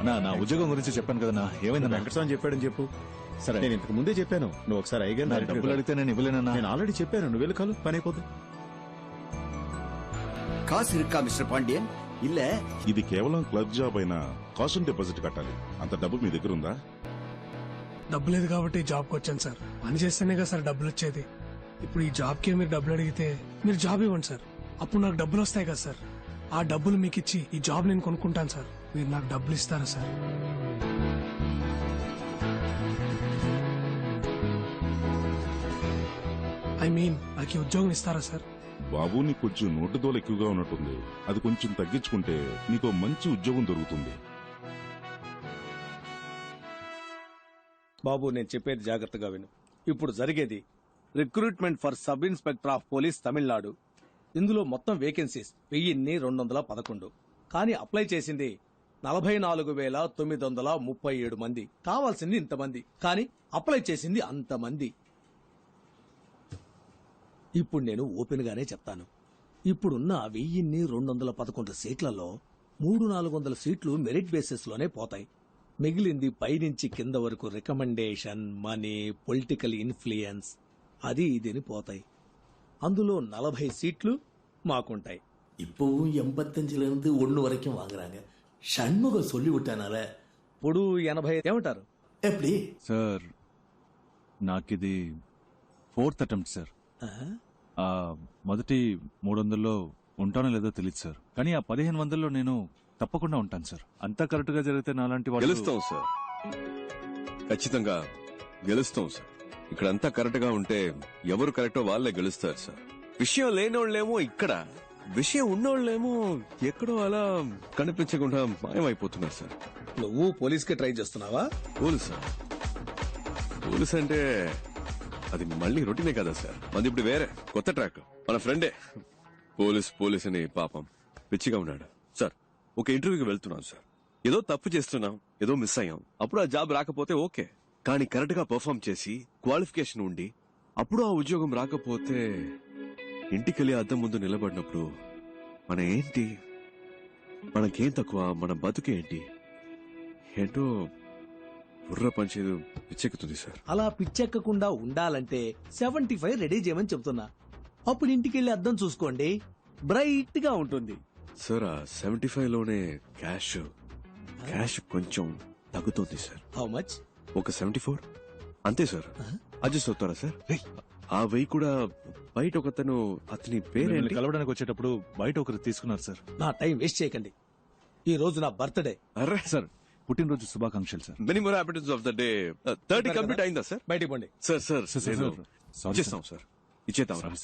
నా ఉద్యోగం గురించి చెప్పాను కదా ఏమైంది? వెంకటస్వామి చెప్పాడని చెప్పు. సరే, నేను ఇంతకు ముందే చెప్పాను, నువ్వు ఒకసారి అయ్యగారు డబ్బులు అడిగితే నేను ఇవ్వలేనన్నా. నేను ఆల్రెడీ చెప్పాను, నువ్వు వెళ్ళి కాలు పని అయిపోతుంది. காசு இருக்கா மிஸ்டர் பாண்டியன்? இல்ல ఇది కేవలం క్లబ్ జాబ్ అయినా కాషన్ డిపాజిట్ కట్టాలి. అంత డబ్బు మీ దగ్గర ఉందా? డబ్బు లేదు కాబట్టి జాబ్కి వచ్చాను సార్. పని చేస్తేనే కదా సార్ డబ్బులు వచ్చేది. ఇప్పుడు ఈ జాబ్కి మీరు డబ్బులు అడిగితే మీరు జాబ్ ఇవ్వండి సార్, అప్పుడు నాకు డబ్బులు వస్తాయి కదా సార్. ఆ డబ్బులు మీకు ఇచ్చి ఈ జాబ్ నేను కొనుక్కుంటాను సార్. మీరు నాకు డబ్బులు ఇస్తారా సార్? నాకు ఈ ఉద్యోగం ఇస్తారా సార్? బాబు, నీకు కొంచెం నోటు దోల ఎక్కువగా ఉన్నట్టుంది. అది కొంచెం తగ్గించుకుంటే నీకు మంచి ఉద్యోగం దొరుకుతుంది. బాబు, నేను చెప్పేది జాగ్రత్తగా విను. ఇప్పుడు జరిగేది recruitment for sub inspector of police Tamil Nadu. ఇందులో మొత్తం వేకెన్సీస్ 1211. కానీ అప్లై చేసింది 44,937 మంది. కావాల్సింది ఇంతమంది, కానీ అప్లై చేసింది అంతమంది. ఇప్పుడు నేను ఓపెన్ గానే చెప్తాను. ఇప్పుడున్న 1211 సీట్లలో 300-400 సీట్లు మెరిట్ బేసిస్ లోనే పోతాయి. మిగిలింది పైనుంచి కింద వరకు రికమెండేషన్, మనీ, పొలిటికల్ ఇన్ఫ్లుయెన్స్ అది ఇదిని పోతాయి. అందులో 40 సీట్లు మాకుంటాయి. இப்பவும் 85 வரைக்கும் வாங்குறாங்க. சண்முகம் சொல்லி விட்டானால ఇప్పుడు 80 ఏమంటారు? எப்படி సార్, నాకిది 4th అటెంప్ట్ సార్. మొదటి 300లో ఉంటానో లేదో తెలియదు సార్, కానీ ఆ 1500లో నేను తప్పకుండా ఉంటాను సార్. అంతా కరెక్ట్ గా జరిగితే నాలాంటి వాళ్ళు గెలుస్తాం సార్, ఖచ్చితంగా గెలుస్తాం సార్. ఇక్కడంతా కరెక్ట్ గా ఉంటే ఎవరు కరెక్టో వాళ్ళే గెలుస్తారు సార్. విషయం లేనోళ్ళేమో ఇక్కడ, విషయం ఉన్నోళ్ళేమో ఎక్కడో అలా కనిపించకుండా మాయమైపోతున్నారు సార్. నువ్వు పోలీస్ కి ట్రై చేస్తున్నావా? పోలీస్ సార్, పోలీస్ అంటే అది మళ్ళీ రొటీనే కదా సార్. మంది ఇప్పుడు వేరే కొత్త ట్రాక్. మన ఫ్రెండే పోలీస్ అని పాపం పిచ్చిగా ఉన్నాడు సార్. ఒక ఇంటర్వ్యూకి వెళ్తున్నాం సార్, ఏదో తప్పు చేస్తున్నాం, ఏదో మిస్ అయ్యాం. అప్పుడు ఆ జాబ్ రాకపోతే ఓకే, కానీ కరెక్ట్ గా పర్ఫార్మ్ చేసి క్వాలిఫికేషన్ ఉండి అప్పుడు ఆ ఉద్యోగం రాకపోతే ఇంటికెళ్ళి అద్దం ముందు నిలబడినప్పుడు మన ఏంటి, మనకేం తక్కువ, మన బతుకేంటి ఏంటో బుర్ర పంచేది పిచ్చెక్కుతుంది సార్. అలా పిచ్చెక్కకుండా ఉండాలంటే 75 రెడీ చేయమని చెప్తున్నా. అప్పుడు ఇంటికెళ్ళి అద్దం చూసుకోండి, బ్రైట్ గా ఉంటుంది సార్. ఆ 75 లోనే క్యాష్ కొంచెం తగ్గుతుంది సార్. How much? ఒక 74 అంతే సార్. అడ్జస్ట్ అవుతారా సార్? ఆ 1000 కూడా బయట ఒకతను, అతని పేరేంటి, కలవడానికి వచ్చేటప్పుడు బయట ఒకరు తీసుకున్నారు సార్. నా టైం వేస్ట్ చేయకండి. ఈ రోజు నా బర్త్డే. అరే సార్, పుట్టినరోజు శుభాకాంక్షలు sir. Many more happiness of the day. 30 complete అయిందా సార్? బయటికి పోండి. సార్ సారీ ఇచ్చేస్తాం సార్, ఇచ్చేద్దాం సార్.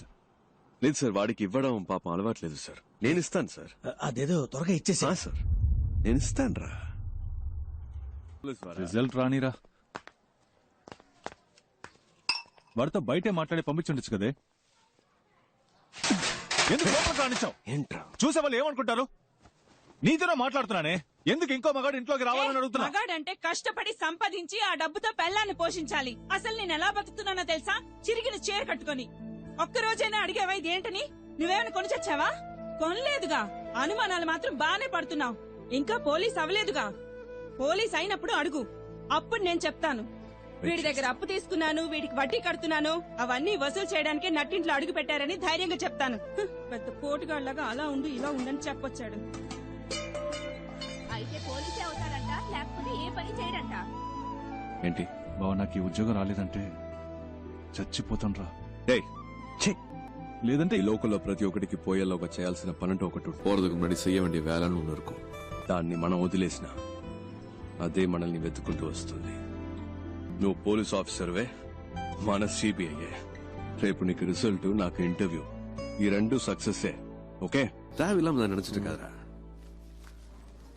లేదు సార్, వాడికి ఇవ్వడం పాపం అలవాట్లేదు సార్. నేను ఇస్తాను సార్. అదేదో త్వరగా ఇచ్చేసా సార్, నేను ఇస్తాను రా. రిజల్ట్ రానిరా, వాడితో బయటే మాట్లాడి పంపించుండొచ్చు కదే. ఎందుకు లోపలికి రానిచ్చావు? ఏంట్రా చూసే వాళ్ళు ఏమనుకుంటారు? నీతోనే మాట్లాడుతున్నానే, ఎందుకు ఇంకో మగాడు ఇంట్లోకి రావాలని అడుగుతున్నా? మగాడంటే కష్టపడి సంపాదించి ఆ డబ్బుతో పెళ్ళాన్ని పోషించాలి. అసలు నేను ఎలా బతుకుతున్నానో తెలుసా? చిరిగిన చీర కట్టుకొని. ఒక్కరోజైనా అడిగావా ఇదేంటని? నువ్వేమైనా కొని చచ్చావా? కొనలేదుగా. అనుమానాలు మాత్రం బానే పడుతున్నావు. ఇంకా పోలీస్ అవ్వలేదుగా. పోలీస్ అయినప్పుడు అడుగు, అప్పుడు నేను చెప్తాను. వీడి దగ్గర అప్పు తీసుకున్నాను, వీడికి వడ్డీ కడుతున్నాను, అవన్నీ వసూలు చేయడానికే నట్టింట్లో అడుగు పెట్టారని ధైర్యంగా చెప్తాను. పెద్ద పోటుగాళ్లాగా అలా ఉండు ఇలా ఉండని చెప్పొచ్చాడు. అయితే పోలీసే అవుతారంట, లేకపోతే ఏ పని చేయడంట. ఏంటి బావ, నాకు ఈ ఉద్యోగం రాలేదంటే చచ్చిపోతాను రా. లేదంటే ఈ లోకంలో ప్రతి ఒక్కటికి పోయేలోగా చేయాల్సిన పనంటూ ఒకటి పోరదుకు నడి చెయ్యవండి వేలను నరుకు. దాన్ని మనం వదిలేసిన అదే మనల్ని వెతుక్కుంటూ వస్తుంది. నువ్వు పోలీస్ ఆఫీసర్వే, మన సిబిఐయే. రేపు నీకు రిజల్ట్, నాకు ఇంటర్వ్యూ, ఈ రెండు సక్సెస్. ఓకే, రావిలా నడుచుట కదరా.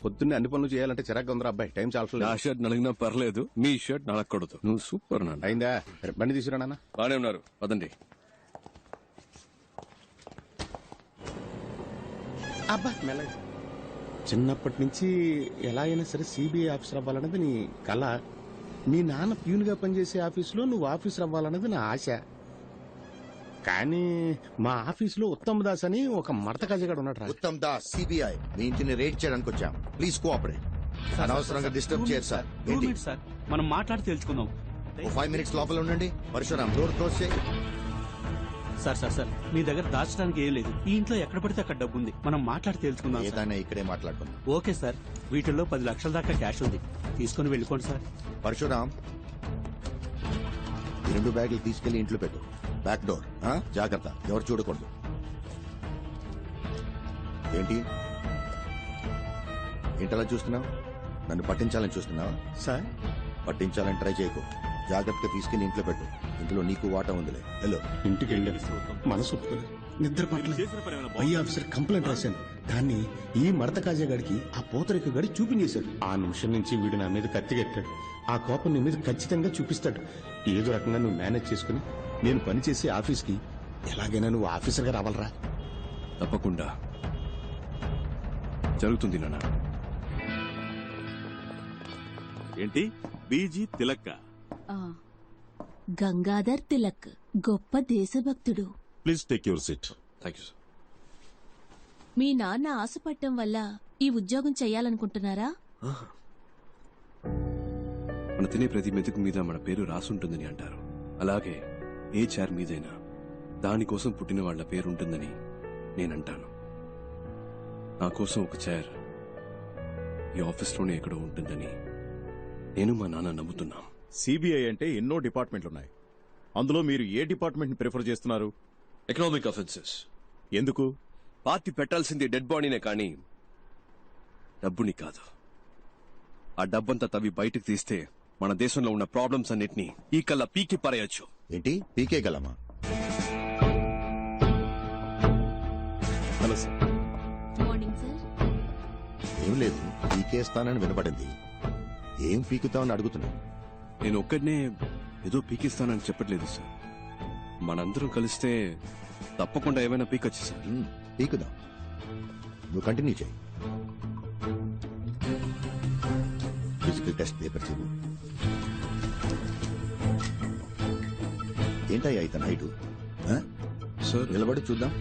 పొద్దున్నే అన్ని పనులు చేయాలంటే చిరాగ్గా ఉందిరా అబ్బాయి. టైం నా చాలా షర్ట్ నలిగినా పర్లేదు, మీ షర్ట్ నలగకూడదు. నువ్వు సూపర్ నాన్న. అయిందా? బండి తీసుకురా నాన్న. బానే ఉన్నారు, పదండి. అబ్బా మెల్లగా. చిన్నప్పటి నుంచి ఎలా అయినా సరే సిబిఐ ఆఫీసర్ అవ్వాలన్నది నీ కళ. మీ నాన్న ప్యూన్ గా పనిచేసే ఆఫీసులో నువ్వు ఆఫీసర్ అవ్వాలన్నది నా ఆశ. కానీ మా ఆఫీసులో ఉత్తమ్ దాస్ అని ఒక మడత కజగాడు ఉన్నాడు. ఉత్తమ్ దాస్, సిబిఐ మీ ఇంటిని రేడ్ చేయడానికి వచ్చాం. Please cooperate. అనవసరంగా డిస్టర్బ్ చేయరు సార్. ఏంటి? సార్ మనం మాట్లాడి తెలుసుకుందాం. ఓ 5 మినిట్స్ లోపల ఉండండి. పరశురామ్ డోర్ క్లోజ్ చేయి. సార్ మీ దగ్గర దాచడానికి ఏం లేదు. ఈ ఇంట్లో ఎక్కడ పడితే అక్కడ డబ్బు ఉంది. మనం మాట్లాడి తెలుసుకుందాం సార్. ఏదైనా ఇక్కడే మాట్లాడుకుందాం. Okay sir. వీటిల్లో 10 లక్షల దాకా క్యాష్ ఉంది. తీసుకొని వెళ్ళిపోండి సార్. పరశురామ్, ఈ 2 బ్యాగులు తీసుకెళ్లి ఇంట్లో పెట్టు. బ్యాక్ డోర్ జాగ్రత్త, ఎవరు చూడకూడదు. ఏంటి ఏంటలా చూస్తున్నావు? నన్ను పట్టించాలని చూస్తున్నావా? సార్ పట్టించాలని ట్రై చేయకు. జాగ్రత్తగా తీసుకెళ్లి ఇంట్లో పెట్టు. ఇంట్లో నీకు వాటా ఉందిలే. హలో. ఇంటికి వెళ్ళాను, మనసు ఒప్పుకోలేదు, నిద్ర పట్టలేదు. పై ఆఫీసర్ కంప్లైంట్ రాశాను. దాన్ని ఈ మడత కాజా గడికి ఆ పోతరిక గడి చూపించేశాడు. ఆ నిమిషం నుంచి వీడు నా మీద కత్తిగట్టాడు. ఆ కోపం నీ మీద ఖచ్చితంగా చూపిస్తాడు. ఏదో రకంగా నువ్వు మేనేజ్ చేసుకుని నేను పనిచేసే ఆఫీస్కి ఎలాగైనా నువ్వు ఆఫీసర్గా రావాలరా. తప్పకుండా జరుగుతుంది నాన్న. ఏంటి బీజీ తిలక్క? గంగాధర్ తిలక్ గొప్ప దేశభక్తుడు. Please take your seat. Thank you sir. మీ నాన్న ఆశపట్టం వల్ల ఈ ఉద్యోగం చెయ్యాలనుకుంటున్నారా? మన తినే ప్రతి మెతుకు మీద మన పేరు రాసుంటుందని అంటారు. అలాగే ఏ చైర్ మీదైనా దానికోసం పుట్టిన వాళ్ల పేరు ఉంటుందని నేనంటాను. నా కోసం ఒక చైర్ ఈ ఆఫీస్లోనే ఎక్కడో ఉంటుందని నేను మా నాన్న నమ్ముతున్నా. సిబిఐ అంటే ఎన్నో డిపార్ట్మెంట్లున్నాయి. అందులో మీరు ఏ డిపార్ట్మెంట్ ని ప్రిఫర్ చేస్తున్నారు? Economic offences. ఎందుకు? పార్టీ పెట్టాల్సింది డెడ్ బాడీనే కానీ డబ్బుని కాదు. ఆ డబ్బంతా తవ్వి బయటకు తీస్తే మన దేశంలో ఉన్న ప్రాబ్లమ్స్ అన్నిటినీ ఈ కల్లా పీకి పారేయొచ్చు. ఏంటి పీకే గలమా? Hello sir. Morning sir. ఏం లేదు, పీకేస్తానని వినపడింది. ఏం పీకుతామని అడుగుతున్నాను. నేను ఒక్కడనే ఏదో పీకిస్తానని చెప్పట్లేదు సార్. మనందరం కలిస్తే తప్పకుండా ఏమైనా పీకొచ్చు సార్. పీకుదాం, నువ్వు కంటిన్యూ చేయి. ఫిజికల్ టెస్ట్ పేపర్ చూడు. ఏంటయ్యా ఇతను హైటు? సార్ నిలబడి చూద్దాం.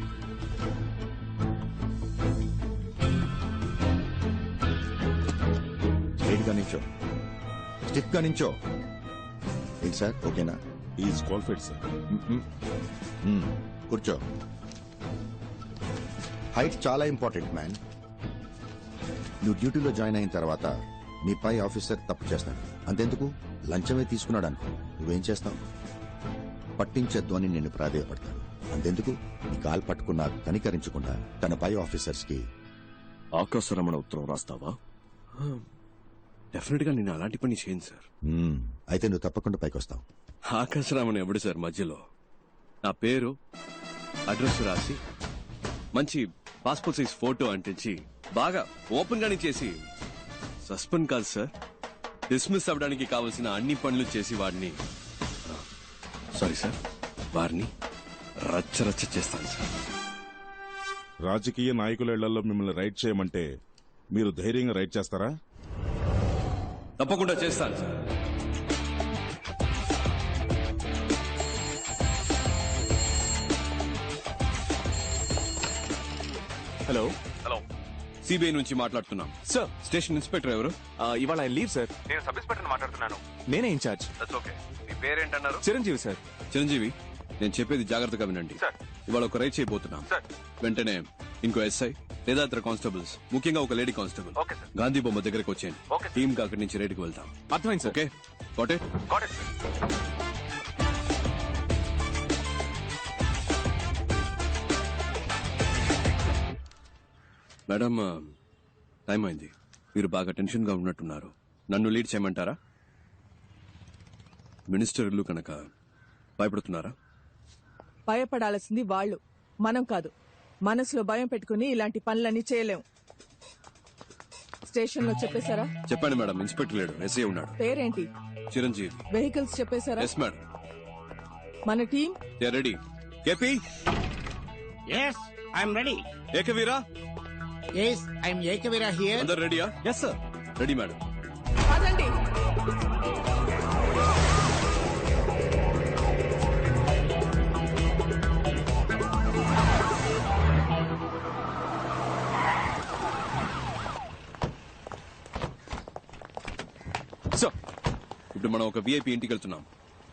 స్ట్రైట్ గా నించో, స్టిఫ్ గా నించో. ఏంటి సార్, ఓకేనా? Is qualified sir. కూర్చో. హైట్ చాలా ఇంపార్టెంట్ మ్యాన్. నువ్వు డ్యూటీలో జాయిన్ అయిన తర్వాత మీ పై ఆఫీసర్ తప్పు చేస్తాడు. అంతెందుకు, లంచమే తీసుకున్నాడు అనుకో, నువ్వేం చేస్తావు? పట్టించొద్దు అని నిన్ను ప్రాధేయపడతాడు. అంతెందుకు, నీ కాలు పట్టుకున్నా కనికరించకుండా తన పై ఆఫీసర్స్ కి ఆకాశరమణ ఉత్తరం రాస్తావా? డెఫినెట్ గా నేను అలాంటి పని చేయను సార్. అయితే నువ్వు తప్పకుండా పైకి వస్తావు. ఆకాశరామన్ ఎవడు సార్ మధ్యలో? నా పేరు అడ్రస్ రాసి మంచి పాస్పోర్ట్ సైజ్ ఫోటో అంటించి బాగా ఓపెన్ గానే చేసి సస్పెండ్ కాదు సార్, డిస్మిస్ అవ్వడానికి కావలసిన అన్ని పనులు చేసి వాడిని సారీ సార్ వారిని రచ్చరచ్చ చేస్తాను సార్. రాజకీయ నాయకుల ఇళ్లలో మిమ్మల్ని రైడ్ చేయమంటే మీరు ధైర్యంగా రైడ్ చేస్తారా? తప్పకుండా చేస్తాను సార్. హలో. హలో, సిబిఐ నుంచి మాట్లాడుతున్నాం సార్. స్టేషన్ ఇన్స్పెక్టర్ ఎవరు? ఇవాళ ఆయన లీవ్ సార్. నేను సబ్ ఇన్స్పెక్టర్ మాట్లాడుతున్నాను. నేనే ఇన్ఛార్జ్. ఓకే, మీ పేరేంటన్నారు? చిరంజీవి సార్. చిరంజీవి, నేను చెప్పేది జాగ్రత్తగా వినండి. సార్. ఇవాళ ఒక రైడ్ చేయబోతున్నాం. సార్. వెంటనే ఇంకో ఎస్ఐ లేదా ఇతర కానిస్టేబుల్స్, ముఖ్యంగా ఒక lady constable okay sir. Gandhi బొమ్మ దగ్గరకు వచ్చేయండి. Okay sir. టీమ్ గా అక్కడి నుంచి రైడ్కి వెళ్తాం. అర్థమైంది sir. Okay, got it? Got it sir. Madam, time అయింది. మీరు బాగా టెన్షన్ గా ఉన్నట్టున్నారు. నన్ను లీడ్ చేయమంటారా? మినిస్టర్ ఇల్లు కనుక భయపడుతున్నారా? భయపడాల్సింది వాళ్ళు, మనం కాదు. మనసులో భయం పెట్టుకుని ఇలాంటి పనులన్నీ చేయలేం. స్టేషన్ లో చెప్పేశారా? చెప్పండి మేడం. ఇన్స్పెక్టర్ లేడు, ఎస్ఐ ఉన్నాడు. పేరేంటి? చిరంజీవి. వెహికల్స్ చెప్పేశారా? Yes madam. మన team ready. K P, yes I'm ready. Ekaveera, yes I'm Ekaveera here. అందరు రెడీయా? Yes sir. Ready madam. పదండి. సో ఇప్పుడు మనం ఒక విఐపి ఇంటికి వెళ్తున్నాం.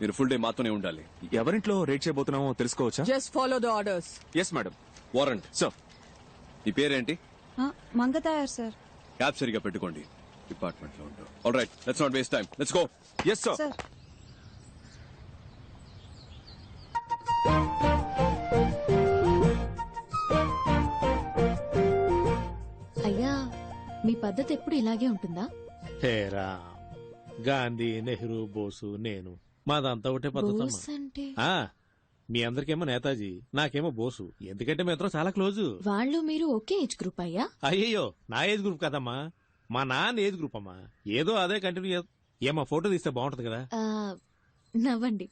మీరు ఫుల్ డే మాతోనే ఉండాలి. ఎవరింట్లో రేట్ చేయబోతున్నామో తెలుసుకోవచ్చా? Just follow the orders. Yes madam. Warrant. So నీ పేరేంటి? మంగతాయారు సార్. క్యాబ్ సరిగా పెట్టుకోండి. డిపార్ట్మెంట్ లో ఉంటాం. All right, let's not waste time, let's go. Yes sir. Sir అయ్యా, మీ పద్ధతి ఎప్పుడు ఇలాగే ఉంటుందా? హేరా గాంధీ, నెహ్రూ, బోసు, నేను మాదంతా ఒకటే పద్ధతి. బోస్ అంటే మీ అందరికేమో నేతాజీ, నాకేమో బోసు. ఎందుకంటే మీ ఇద్దరం చాలా క్లోజు. వాళ్ళు మీరు ఒకే ఏజ్ గ్రూప్ అయ్యా? అయ్యో, నా ఏజ్ గ్రూప్ కదమ్మా, మా నాన్న ఏజ్ గ్రూప్ అమ్మా. ఏదో అదే కంటిన్యూ ఏమో ఫోటో తీస్తే బాగుంటది కదా. నవ్వండి.